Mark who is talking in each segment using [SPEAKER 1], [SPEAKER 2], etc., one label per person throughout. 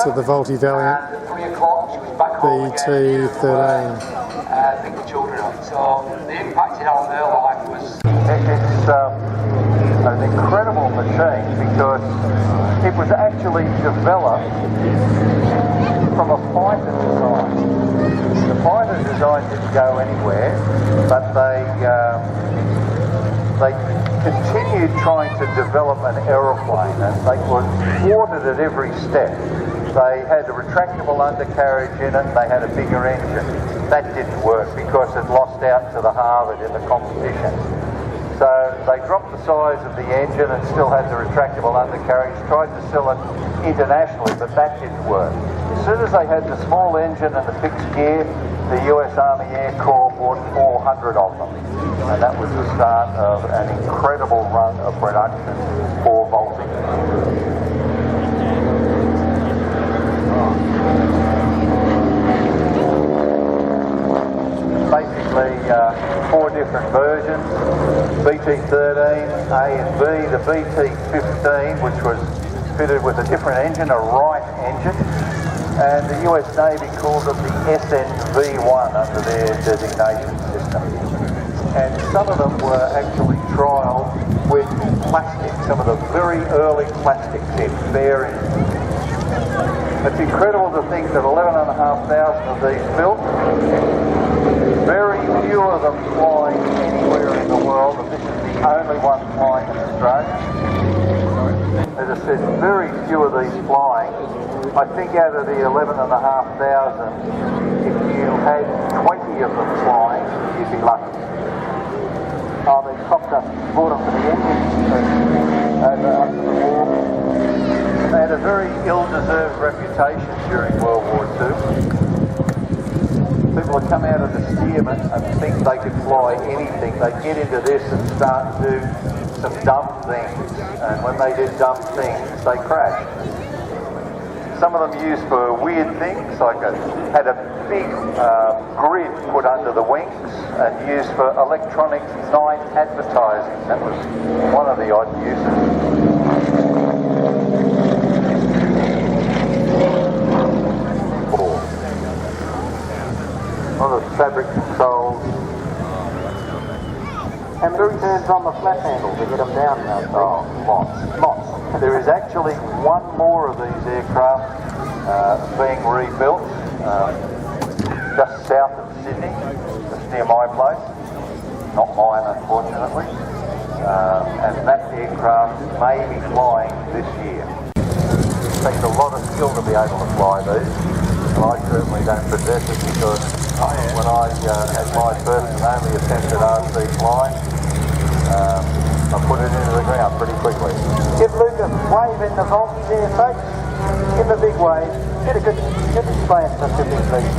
[SPEAKER 1] To the Volty Valiant BT-13.
[SPEAKER 2] Pick the children up. So the impact it on their life was...
[SPEAKER 3] It's an incredible machine because it was actually developed from a fighter design. The fighter design didn't go anywhere, but they continued trying to develop an aeroplane, and they were thwarted at every step. They had a retractable undercarriage in it, they had a bigger engine. That didn't work because it lost out to the Harvard in the competition. So they dropped the size of the engine and still had the retractable undercarriage, tried to sell it internationally, but that didn't work. As soon as they had the small engine and the fixed gear, the US Army Air Corps bought 400 of them. And that was the start of an incredible run of production for Volty. Basically, 4 different versions: BT-13, A and B, the BT-15, which was fitted with a different engine, a Wright engine, and the US Navy called it the SNV-1 under their designation system. And some of them were actually trialled with plastic, some of the very early plastics in bearings. It's incredible to think that 11,500 of these built, very few of them flying anywhere in the world, and this is the only one flying in Australia. As I said, very few of these flying. I think out of the 11,500, if you had 20 of them flying, you'd be lucky. They copped us, brought them to the engine after the war. They had a very ill-deserved reputation during World War II. People would come out of the Stearman and think they could fly anything. They'd get into this and start to do some dumb things. And when they did dumb things, they crashed. Some of them used for weird things, like had a big grid put under the wings and used for electronic night advertising. That was one of the odd uses. On the fabric controls.
[SPEAKER 4] How many turns on the flat handle to get them down now?
[SPEAKER 3] Lots. There is actually one more of these aircraft being rebuilt just south of Sydney, just near my place. Not mine, unfortunately. and that aircraft may be flying this year. It takes a lot of skill to be able to fly these, and I certainly don't possess it because when I had my first and only attempt at RC flying, I put it into the ground pretty quickly.
[SPEAKER 4] Give Luke a wave in the vault there, folks. Give him a big wave. Get a good display of such a big beast.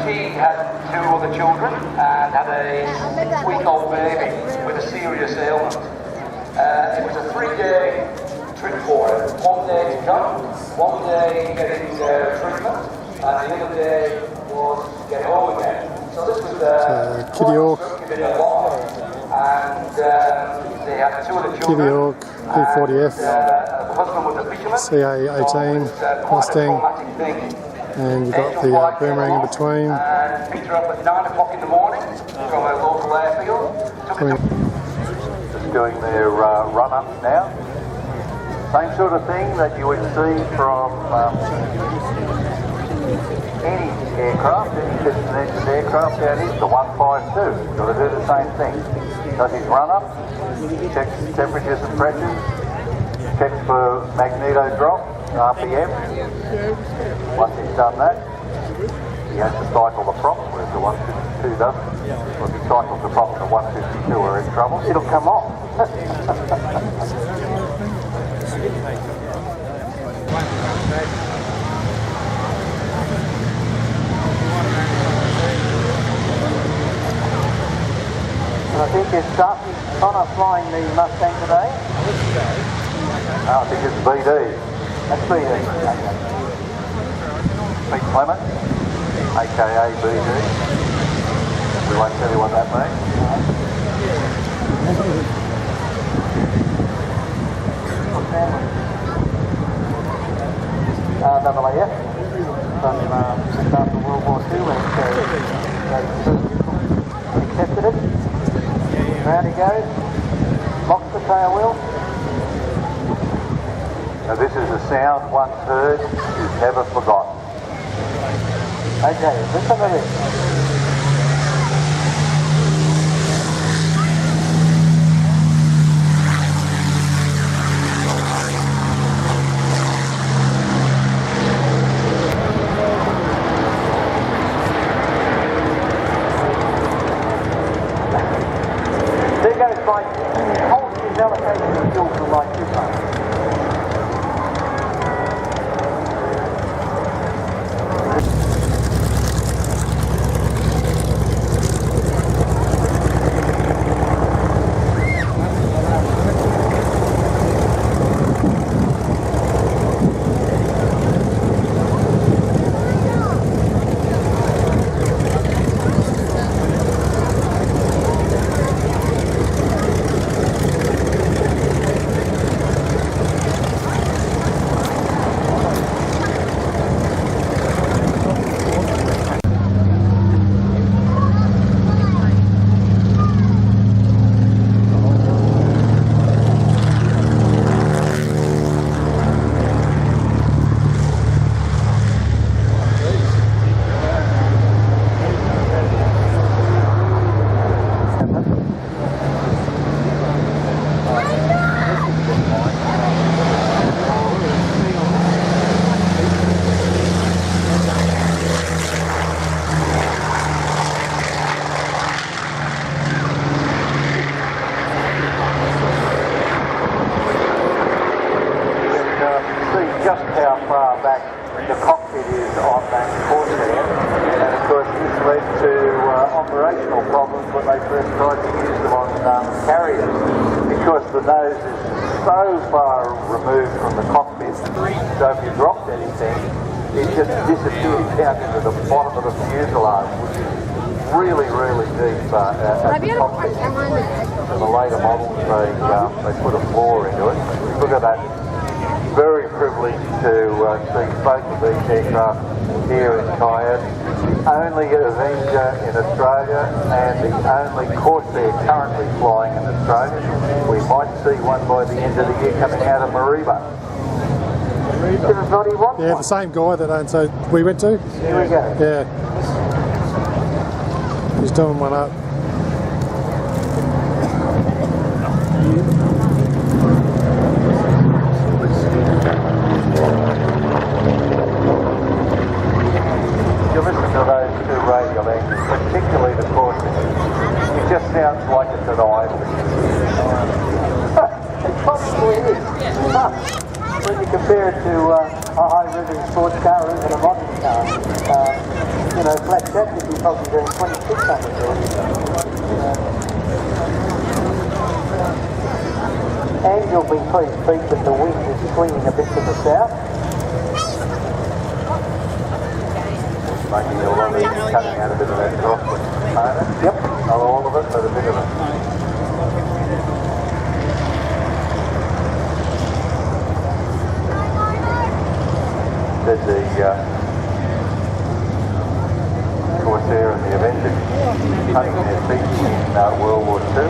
[SPEAKER 2] She had 2 other children and had a 6-week-old baby with a serious ailment. It was a 3-day trip for her. 1 day to come, 1 day getting treatment, and the other day was get home again. So this was
[SPEAKER 1] Kitty Hawk.
[SPEAKER 2] And they had 2 other children.
[SPEAKER 1] Kitty Hawk, P40F,
[SPEAKER 2] The husband was a fisherman.
[SPEAKER 1] CA18, Mustang. And you've got the boomerang in between.
[SPEAKER 2] And picked her up at 9 o'clock in the morning from a local airfield.
[SPEAKER 3] Just doing their run-up now. Same sort of thing that you would see from any aircraft, any Cessna aircraft out here, the 152. Got to do the same thing. Does his run-up, checks temperatures and pressures, checks for magneto drop, RPM. Once he's done that, he has to cycle the prop, whereas the 152 doesn't. Well, if he cycles the prop at the 152, we're in trouble. It'll come off.
[SPEAKER 4] I think it's Connor flying the Mustang today.
[SPEAKER 3] I think it's BD.
[SPEAKER 4] That's BD. Okay.
[SPEAKER 3] Pete Clement, aka BD. We won't tell you what that means.
[SPEAKER 4] AAF from just after World War II when they accepted it. Round he goes, locks the tail wheel.
[SPEAKER 3] Now this is a sound once heard is never forgotten.
[SPEAKER 4] Okay, listen to this. There goes my whole year's allocation of fuel for my 2 months. Just how far back the cockpit is on that Corsair, and of course this led to operational problems when they first tried to use them on carriers, because the nose is so far removed from the cockpit, so if you dropped anything, it just disappeared down into the bottom of the fuselage, which is really, really deep at the cockpit. And the later models, they put a floor into it. Look at that. Very privileged to see both of these aircraft here in Tyabb. The only Avenger in Australia and the only Corsair currently flying in Australia. We might see one by the end of the year coming out of Mariba. This is not he wants
[SPEAKER 1] Yeah, the
[SPEAKER 4] one.
[SPEAKER 1] same guy that we went to.
[SPEAKER 4] Here we go.
[SPEAKER 1] Yeah. He's doing one up.
[SPEAKER 3] You listen to those two radial engines, particularly the coursing. It just sounds like it's an idle.
[SPEAKER 4] It probably is. But when you compare it to a high-revving sports car or even a modern car, you know, flat chat would be probably doing 2,600 horses. And you'll be pleased, Pete, that the wind is swinging a bit to the south.
[SPEAKER 3] Making a lot of cutting out a bit of that crosswind.
[SPEAKER 4] Yep.
[SPEAKER 3] Not all of it, but a bit of it. There's the Corsair and the Avenger hunting their feet in World War II.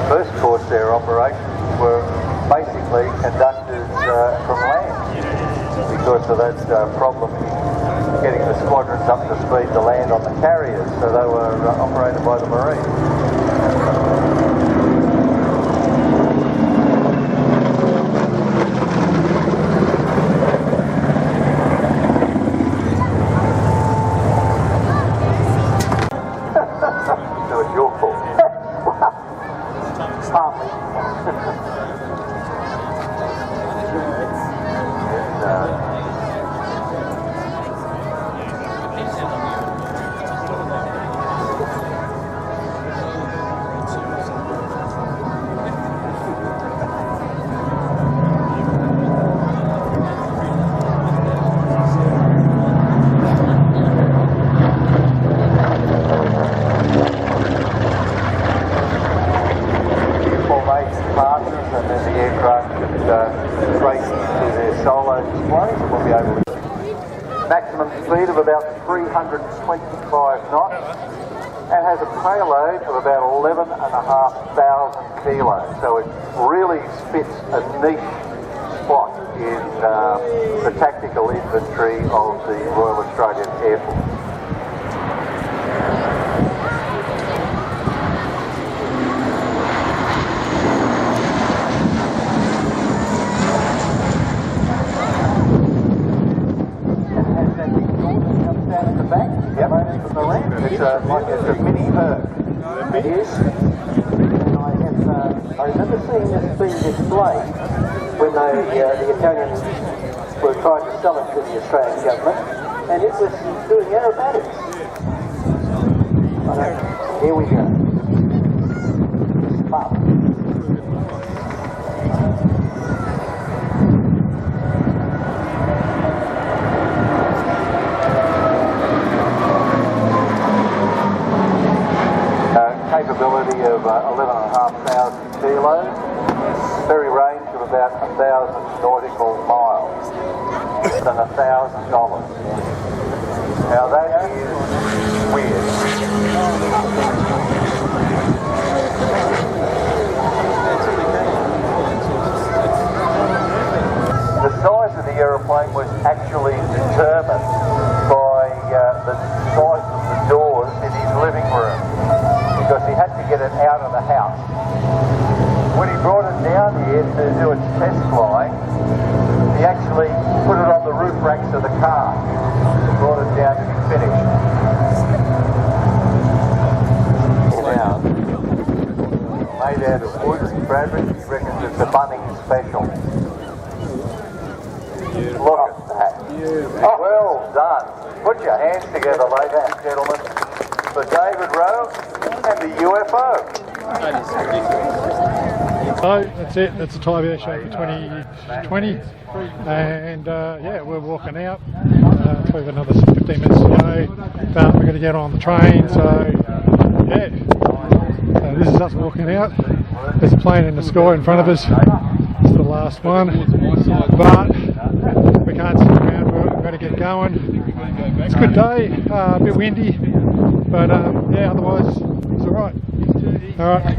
[SPEAKER 3] First Corsair operations were basically conducted from land because of that problem in getting the squadrons up to speed to land on the carriers, so they were operated by the Marines. So it's your fault.
[SPEAKER 4] Partly. Maximum speed of about 325 knots and has a payload of about 11,500 kilos. So it really spits a niche spot in the tactical inventory of the Royal Australian Air Force. It's a mini bird. It is. And I remember seeing this being displayed when the Italians were trying to sell it to the Australian government, and it was doing aerobatics. Here we go. Wow.
[SPEAKER 3] Capability of 11,500 kilos, ferry range of about 1,000 nautical miles, and $1,000. Now that is weird. The size of the aeroplane was actually determined by the size of the doors in his living room, because he had to get it out of the house. When he brought it down here to do its test flying, he actually put it on the roof racks of the car and brought it down to be finished. Now, made out of wood and fabric, he reckons it's a Bunnings special. Look at that. Oh, well done. Put your hands together, ladies and gentlemen, for David Rowe and the UFO.
[SPEAKER 1] So that's it, that's the Tyabb Airshow for 2020, and yeah, we're walking out. We've another 15 minutes to go, but we're going to get on the train, so yeah. So this is us walking out. There's a plane in the sky in front of us. It's the last one, but we can't sit around, we're going to get going. It's a good day, a bit windy, but yeah, otherwise it's alright. Alright,